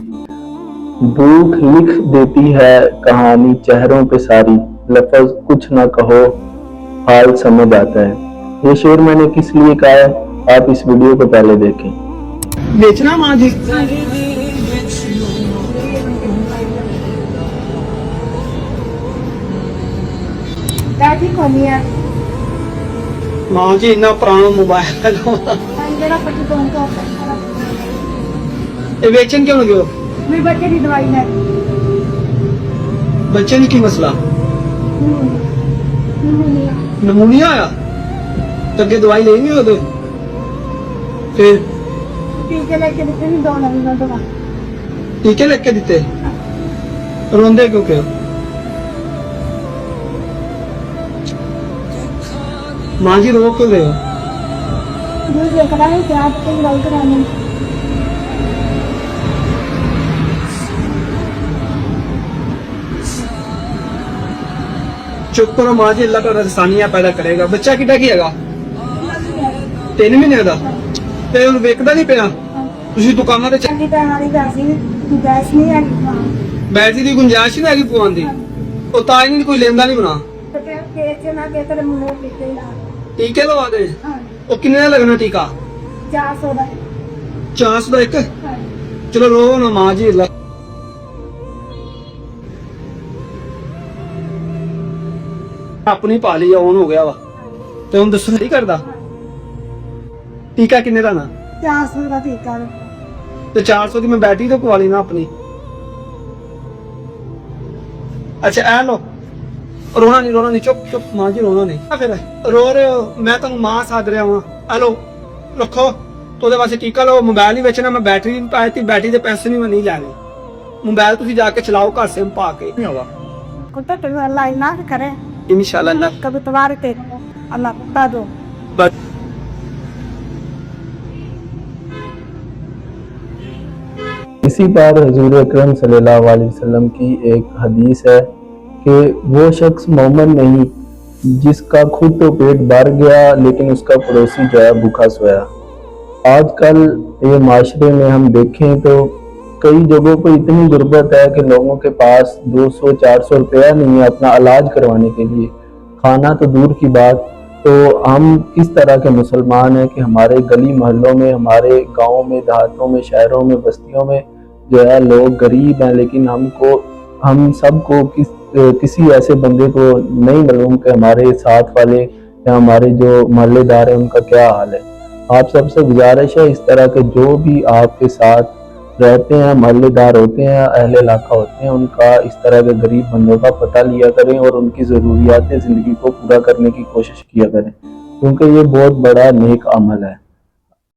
भूख लिख देती है कहानी चेहरों पे सारी, लफ्ज कुछ ना कहो हाल समझ आता है। ये शेर मैंने किस लिए कहा है, आप इस वीडियो को पहले देखें। बेचना माँ जी दादी कोनी है माँ जी इन्ना पुराना मोबाइल है ਜਿਹੜਾ ਪੱਟੀ ਤੋਂ ਤੋਂ ये बेचन क्यों लगे हो ਮੇरे ਬੱਚੇ ਦੀ ਦਵਾਈ ਲੈ बच्चे ने की मसला नमूनिया आया तो अगे दवाई लेनी हो तो फिर ਟੀਕੇ ਲੈ ਕੇ ਦਿੱਤੇ ਨਹੀਂ ਦੋ ਨਵੀਂ ਦਵਾ टीके लिख के दिते रोंदे क्यों क्यों माँ जी रो क्यों रहे हो दूर देख रहा है कि आप कोई दवाई कराने चुप करो माँ जी अल्लाह का रसानिया पैदा करेगा बच्चा किड्डा की हैगा 3 महीने ਦਾ ਤੇ ਉਹਨੂੰ ਵੇਖਦਾ ਨਹੀਂ ਪਿਆ ਤੁਸੀਂ ਦੁਕਾਨਾਂ ਤੇ ਚੰਗੀ ਤਰ੍ਹਾਂ ਵਾਲੀ ਗਾਸੀ ਗੈਸ ਨਹੀਂ ਹੈ ਬੈਟਰੀ ਦੀ ਗੁੰਜਾਇਸ਼ ਨਹੀਂ ਹੈਗੀ ਪਵਾਉਣ ਦੀ ਉਹ ਤਾਂ ਹੀ ਨਹੀਂ ਕੋਈ ਲੈਂਦਾ ਨਹੀਂ ਬਣਾ ਤੇ ਫਿਰ ਕੇਚ ਨਾ ਕੇ ਤੇਰੇ ਮੁੰਡੇ ਪਿੱਛੇ ਲਾ ਟੀਕੇ ਲਵਾ ਦੇ ਹਾਂ ਉਹ ਕਿੰਨੇ ਦਾ ਲੱਗਣਾ ਟੀਕਾ 400 ਦਾ 400 ਦਾ ਇੱਕ ਹਾਂ ਚਲੋ ਰੋ ਨਾ ਮਾਂ ਜੀ ਅੱਲਾ ਆਪਣੀ ਪਾ ਲਈ ਔਨ ਹੋ ਗਿਆ ਵਾ ਤੇ ਹੁਣ ਦੱਸੋ ਨਹੀਂ ਕਰਦਾ ਟੀਕਾ ਕਿੰਨੇ ਦਾ ਨਾ 400 ਦਾ ਟੀਕਾ ਤੇ 400 ਦੀ ਮੈਂ ਬੈਟਰੀ ਤੋਂ ਪਵਾ ਲਈ ਨਾ ਆਪਣੀ ਅੱਛਾ ਐ ਲੋ ਰੋਣਾ ਨਹੀਂ ਚੁੱਪ ਮਾਂ ਜੀ ਰੋਣਾ ਨਹੀਂ ਆ ਫਿਰ ਰੋ ਰਹੇ ਹੋ ਮੈਂ ਤੁਹਾਨੂੰ ਮਾਂ ਸਾਧ ਰਿਹਾ ਵਾਂ ਆ ਲੋ ਰੱਖੋ ਤੁਹਾਡੇ ਵਾਸਤੇ ਟੀਕਾ ਲਓ ਮੋਬਾਈਲ ਨਹੀਂ ਵੇਚਣਾ ਮੈਂ ਬੈਟਰੀ ਨਹੀਂ ਪਾਈ ਤੀ ਬੈਟਰੀ ਦੇ ਪੈਸੇ ਨਹੀਂ ਮੈਂ ਨਹੀਂ ਲੈਣੇ ਮੋਬਾਈਲ ਤੁਸੀਂ ਜਾ ਕੇ ਚਲਾਓ ਘਰ ਸਿਮ ਪਾ ਕੇ ਨਹੀਂ ਹੋਗਾ कुत्ता तो अल्लाह ना करे इंशाल्लाह ना कभी तुम्हारे ते अल्लाह बता दो बस इसी पर हुजूर अकरम सल्लल्लाहु अलैहि वसल्लम की एक हदीस है कि वो शख्स मोमिन नहीं जिसका खुद तो पेट भर गया लेकिन उसका पड़ोसी जो है भूखा सोया। आजकल ये माशरे में हम देखें तो कई जगहों पर इतनी गुर्बत है कि लोगों के पास 200-400 रुपया नहीं है अपना इलाज करवाने के लिए, खाना तो दूर की बात। तो हम किस तरह के मुसलमान हैं कि हमारे गली मोहल्लों में, हमारे गाँव में, देहातों में, शहरों में, बस्तियों में जो है लोग गरीब हैं, लेकिन हम सबको किसी ऐसे बंदे को नहीं मालूम कि हमारे साथ वाले या हमारे जो मोहल्लेदार हैं उनका क्या हाल है। आप सबसे गुजारिश है इस तरह के जो भी आपके साथ रहते हैं, मोहल्लेदार होते हैं, अहले इलाका होते हैं, उनका इस तरह के गरीब बंदों का पता लिया करें और उनकी ज़रूरियात ज़िंदगी को पूरा करने की कोशिश किया करें, क्योंकि ये बहुत बड़ा नेक अमल है।